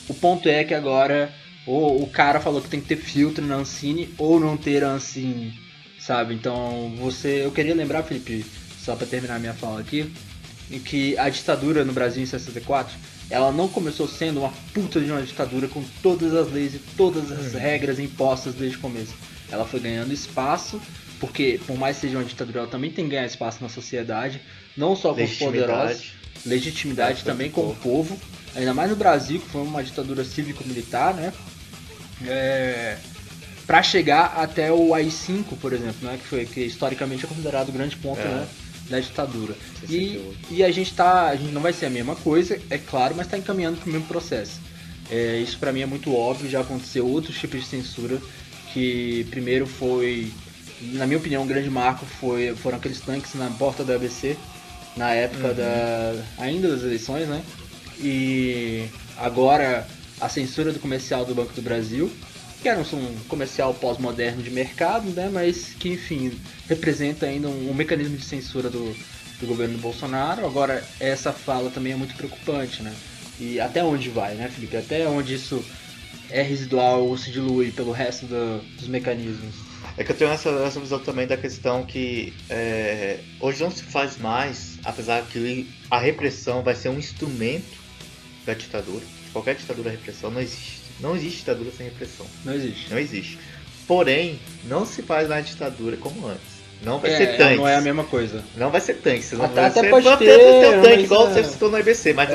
O ponto é que agora o cara falou que tem que ter filtro na Ancine ou não ter Ancine, sabe? Então eu queria lembrar, Felipe, só pra terminar minha fala aqui, que a ditadura no Brasil em 64, ela não começou sendo uma puta de uma ditadura com todas as leis e todas as regras impostas desde o começo. Ela foi ganhando espaço, porque por mais que seja uma ditadura, ela também tem que ganhar espaço na sociedade, não só com os poderosos, legitimidade também com o povo. Ainda mais no Brasil, que foi uma ditadura cívico-militar, né? Para chegar até o AI-5, por exemplo, né? Que historicamente é considerado o grande ponto, né, da ditadura. E a gente não vai ser a mesma coisa, é claro, mas está encaminhando para o mesmo processo. Isso para mim é muito óbvio, já aconteceu outros tipos de censura, que primeiro foi, na minha opinião, um grande marco foram aqueles tanques na porta da ABC, na época ainda das eleições, né? E agora a censura do comercial do Banco do Brasil, que era um comercial pós-moderno de mercado, né, mas que, enfim, representa ainda um mecanismo de censura do governo do Bolsonaro. Agora, essa fala também é muito preocupante, né? E até onde vai, né, Felipe? Até onde isso é residual ou se dilui pelo resto dos mecanismos? É que eu tenho essa visão também da questão que hoje não se faz mais, apesar que a repressão vai ser um instrumento da ditadura. Qualquer ditadura, a repressão não existe. Não existe ditadura sem repressão. Não existe. Não existe. Porém, não se faz mais ditadura como antes. Não vai ser tanques. Não é a mesma coisa. Não vai ser tanques. Até pode ter um tanque, mas igual você citou no IBC, mas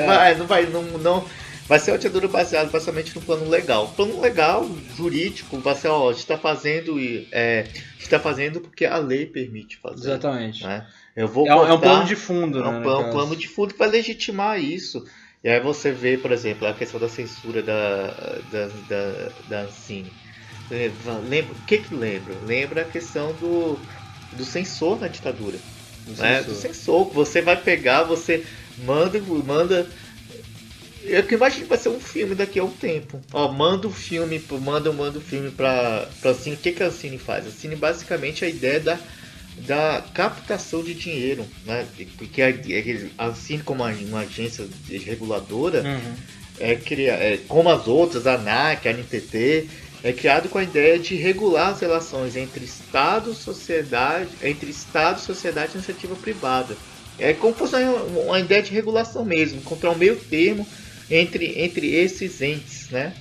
Vai ser uma ditadura baseada basicamente no plano legal. O plano legal, jurídico, vai ser, ó, a gente está fazendo porque a lei permite fazer. Exatamente. Né? Eu vou É um cortar, plano de fundo, é né? um plano de fundo que vai legitimar isso. E aí você vê, por exemplo, a questão da censura da Ancine. Lembra, o que lembra? Lembra a questão do censor na ditadura. Do censor. Você vai pegar, você manda. Eu que imagino que vai ser um filme daqui a um tempo. Ó, manda um filme pra Ancine. O que a Ancine faz? A Ancine basicamente é a ideia da captação de dinheiro, né? Porque a Ancine, como uma agência reguladora, como as outras, a ANAC, a ANTT, é criado com a ideia de regular as relações entre Estado, sociedade e iniciativa privada. É como se fosse uma ideia de regulação mesmo, encontrar um meio termo entre esses entes, né?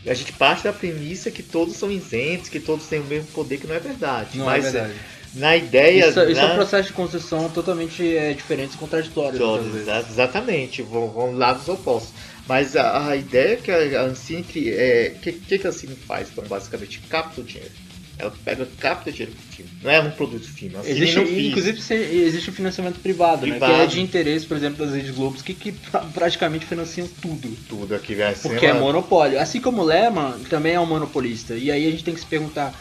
A gente parte da premissa que todos são isentos, que todos têm o mesmo poder, que não é verdade. Não é verdade. Na ideia... Isso é um processo de construção totalmente diferente e contraditório. Exatamente, vão lados opostos. Mas a ideia é que a Ancine... que a Ancine faz? Então, basicamente, capta o dinheiro. Ela capta dinheiro pro filme. Não é um produto filme. Inclusive, existe o financiamento privado, né? Que é de interesse, por exemplo, das redes Globos, que praticamente financiam tudo. Tudo aqui vai ser. Porque é monopólio. Assim como o Lehman também é um monopolista. E aí a gente tem que se perguntar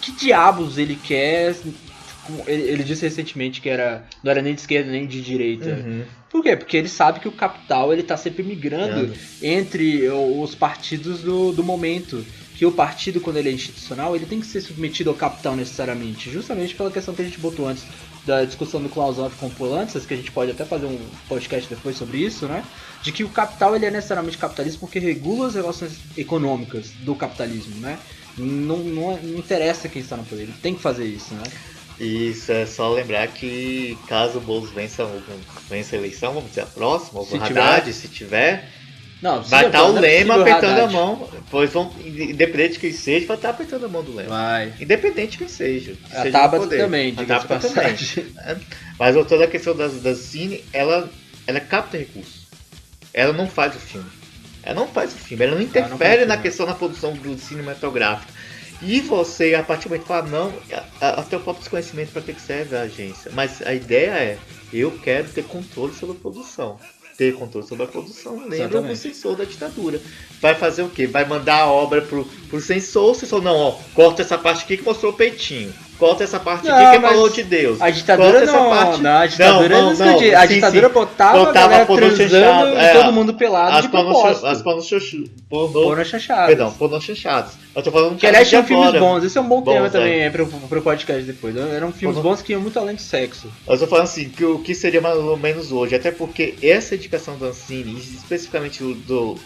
que diabos ele quer. Ele disse recentemente que não era nem de esquerda nem de direita. Por quê? Porque ele sabe que o capital ele tá sempre migrando entre os partidos do momento. Que o partido, quando ele é institucional, ele tem que ser submetido ao capital necessariamente. Justamente pela questão que a gente botou antes da discussão do Clausewitz com o Polantzas, que a gente pode até fazer um podcast depois sobre isso, né? De que o capital ele é necessariamente capitalista porque regula as relações econômicas do capitalismo, né? Não interessa quem está no poder, ele tem que fazer isso, né? Isso, é só lembrar que caso o Boulos vença a eleição, vamos dizer, a próxima, ou o Haddad, se tiver... Não, vai estar o Lema apertando a mão. Pois independente de quem seja, vai estar apertando a mão do Lema. Vai. Independente de quem seja. A Tabata também, a Tabata também. Mas toda a questão da Cine, ela capta recursos. Ela não faz o filme. Ela não interfere na questão da produção do cinematográfico. E você, a partir do momento que fala, não, até o próprio desconhecimento para que serve a agência. Mas a ideia é, eu quero ter controle sobre a produção. Ter controle sobre a produção, lembra o censor da ditadura. Vai fazer o quê? Vai mandar a obra pro censor, o censor, não, ó, corta essa parte aqui que mostrou o peitinho. Corta essa parte aqui que falou de Deus. A ditadura corta não, essa parte... não, a ditadura não, a ditadura botava a galera transando e todo mundo pelado de propósito. As pornô chanchadas. Perdão, pornô chanchadas. Eu tô falando que aliás tinham filmes bons, esse é um bom tema também pro podcast depois. Eram filmes bons que iam muito além de sexo. Eu tô falando assim, que o que seria mais ou menos hoje, até porque essa indicação da Ancine, especificamente do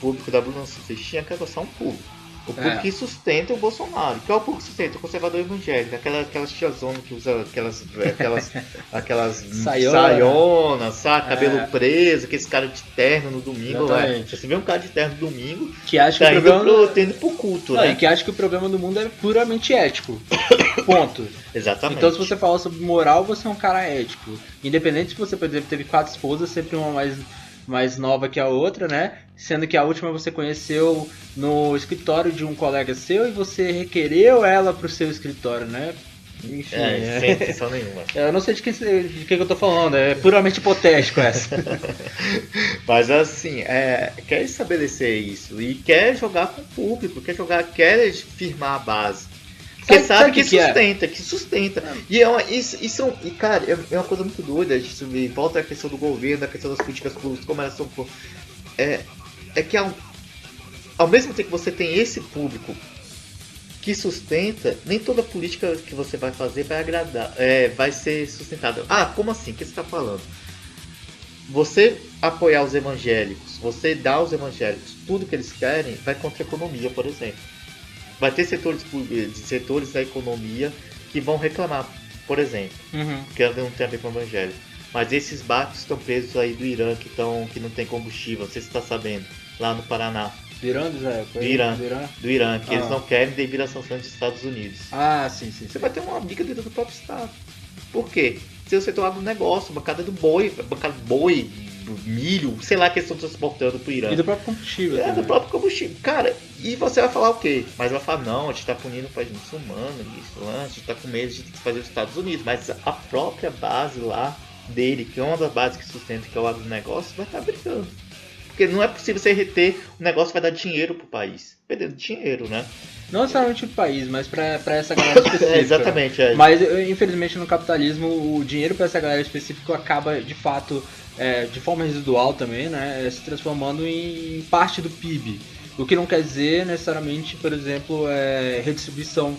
público da Bruna Surfistinha, quer gostar um público. O público que sustenta o Bolsonaro. Que é o público que sustenta? O conservador evangélico. Aquelas tiazona que usa aquelas saionas, sabe? Cabelo preso, aqueles caras de terno no domingo. Você vê um cara de terno no domingo que acha que o problema indo pro culto, não, né? E que acha que o problema do mundo é puramente ético. Ponto. Exatamente. Então se você falar sobre moral, você é um cara ético. Independente se você, por exemplo, teve 4 esposas, sempre uma mais nova que a outra, né? Sendo que a última você conheceu no escritório de um colega seu e você requereu ela pro seu escritório, né? Enfim, sem intenção nenhuma. Eu não sei de que eu tô falando, é puramente hipotético essa. Mas assim, quer estabelecer isso e quer jogar com o público, quer firmar a base. Porque sabe que sustenta. E cara, é uma coisa muito doida. A gente volta à questão do governo, à questão das políticas públicas, como elas são. É que ao mesmo tempo que você tem esse público que sustenta, nem toda política que você vai fazer vai agradar, vai ser sustentada. Ah, como assim? O que você está falando? Você apoiar os evangélicos, você dar aos evangélicos tudo que eles querem, vai contra a economia, por exemplo. Vai ter setores da economia que vão reclamar, por exemplo, que não tem a ver com o evangelho. Mas esses barcos estão presos aí do Irã, que não tem combustível, não sei se você está sabendo, lá no Paraná. Do Irã, Do Irã, que eles não querem devido às sanções dos Estados Unidos. Ah, sim. Você vai ter uma briga dentro do próprio Estado. Por quê? Se o setor agronegócio, bancada do boi, milho, sei lá, que eles estão transportando pro Irã. E do próprio combustível. Do próprio combustível. Cara, e você vai falar o quê? Mas vai falar, não, a gente tá punindo o país muçulmano, isso, a gente tá com medo de fazer os Estados Unidos. Mas a própria base lá dele, que é uma das bases que sustenta, que é o agronegócio, vai estar brigando. Porque não é possível você reter, o negócio vai dar dinheiro pro país. Perdendo dinheiro, né? Não necessariamente o país, mas pra essa galera específica. Exatamente. Mas, infelizmente, no capitalismo, o dinheiro pra essa galera específica acaba, de fato, de forma residual também, né, se transformando em parte do PIB. O que não quer dizer, necessariamente, por exemplo, redistribuição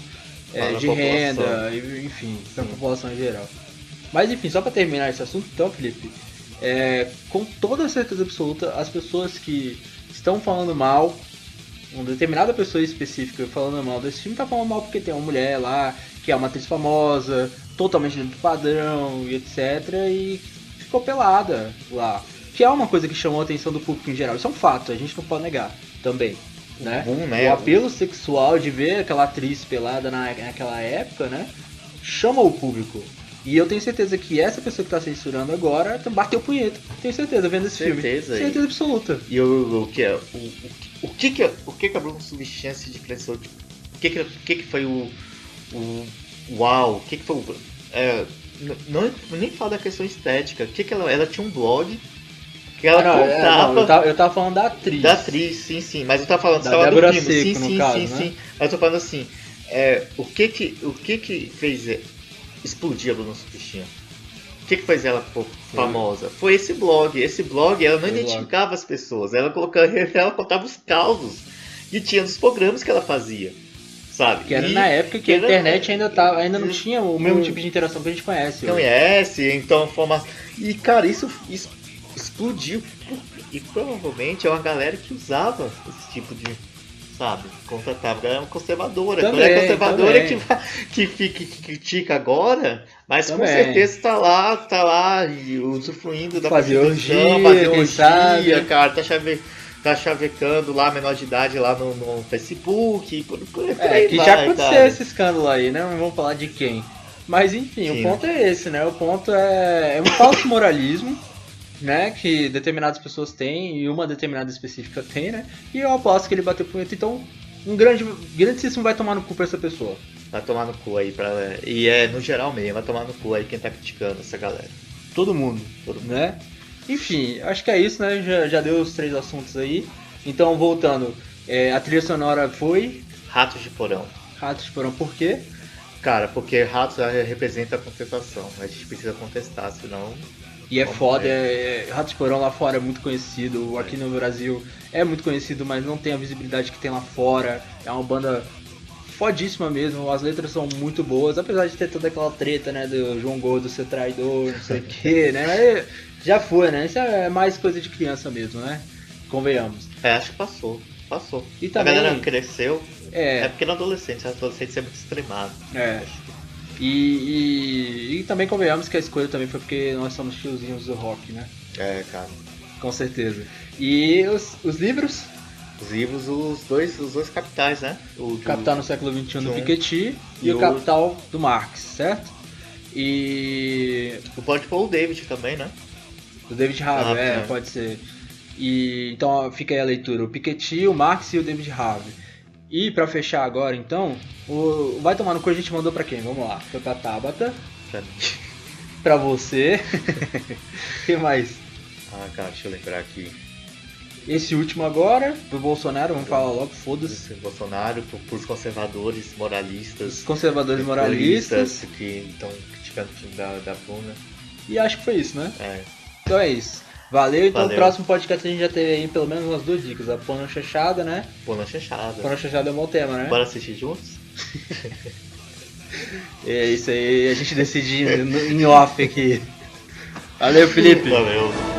de renda, enfim, para a população em geral. Mas, enfim, só para terminar esse assunto, então, Felipe, com toda certeza absoluta, as pessoas que estão falando mal, uma determinada pessoa específica falando mal desse filme, tá falando mal porque tem uma mulher lá, que é uma atriz famosa, totalmente dentro do padrão, e etc, e ficou pelada lá. Que é uma coisa que chamou a atenção do público em geral. Isso é um fato, a gente não pode negar também. Né? O apelo sexual de ver aquela atriz pelada naquela época, né, chama o público. E eu tenho certeza que essa pessoa que tá censurando agora bateu punheta. Tenho certeza, vendo esse filme. Certeza absoluta. E o que a Bruna Substituição se diferenciou? O que foi o uau? O que foi o... não, nem falo da questão estética. Ela tinha um blog que ela contava... eu tava falando da atriz. Da atriz, sim. Mas eu tava falando da Débora do filme. Seco, no caso, sim. Mas eu tô falando assim... o que fez explodir a Bruna Surfistinha? O que fez ela famosa? Foi esse blog. Esse blog, ela não identificava as pessoas. Ela contava os causos que tinha dos programas que ela fazia. Sabe? Que era na época que a internet ainda não tinha o mesmo tipo de interação que a gente conhece. Então e cara, isso explodiu. E provavelmente é uma galera que usava esse tipo de, sabe, contratava. A galera conservadora. Também, a galera conservadora que critica agora, mas com certeza tá lá e usufruindo da Constituição, fazer orgia, cara, tá chavecando lá, menor de idade lá no Facebook, por aí que já aconteceu esse escândalo aí, né? Não vamos falar de quem. Mas enfim, o ponto é esse, né? O ponto é um falso moralismo, né? Que determinadas pessoas têm e uma determinada específica tem, né? E eu aposto que ele bateu punheta, então um grandíssimo vai tomar no cu pra essa pessoa. Vai tomar no cu aí, e no geral mesmo, vai tomar no cu aí quem tá criticando essa galera. Todo mundo, né? Enfim, acho que é isso, né? Já deu os 3 assuntos aí. Então, voltando, a trilha sonora foi... Ratos de Porão. Ratos de Porão, por quê? Cara, porque ratos representa a contestação. A gente precisa contestar, senão... E é foda, Ratos de Porão lá fora é muito conhecido, aqui no Brasil é muito conhecido, mas não tem a visibilidade que tem lá fora. É uma banda fodíssima mesmo, as letras são muito boas, apesar de ter toda aquela treta, né, do João Gordo ser traidor, não sei o que, né, mas já foi, né, isso é mais coisa de criança mesmo, né, convenhamos. Acho que passou. E também, a galera cresceu, porque na adolescência é muito extremado. E também convenhamos que a escolha também foi porque nós somos tiozinhos do rock, né. Cara. Com certeza. E os livros? Os livros, os dois capitais, né? O Capital no século XXI do Piketty e o Capital do Marx, certo? E... Pode pôr o David também, né? O David Harvey, pode ser. E então fica aí a leitura, o Piketty, o Marx e o David Harvey. E pra fechar agora, então, o Vai Tomar no Cu a gente mandou pra quem? Vamos lá. Foi pra Tabata. Pra mim. Pra você. O que mais? Cara, deixa eu lembrar aqui. Esse último agora, do Bolsonaro, vamos falar logo, foda-se. Bolsonaro, pros conservadores moralistas. Os conservadores moralistas. Que estão criticando o time da Bruna. E acho que foi isso, né? Então é isso. Valeu, então o próximo podcast a gente já teve aí pelo menos umas 2 dicas. A Pona Chanchada, né? Pona Chanchada. Pona Chanchada é um bom tema, né? Bora assistir juntos? É isso aí, a gente decide em off aqui. Valeu, Felipe. Valeu.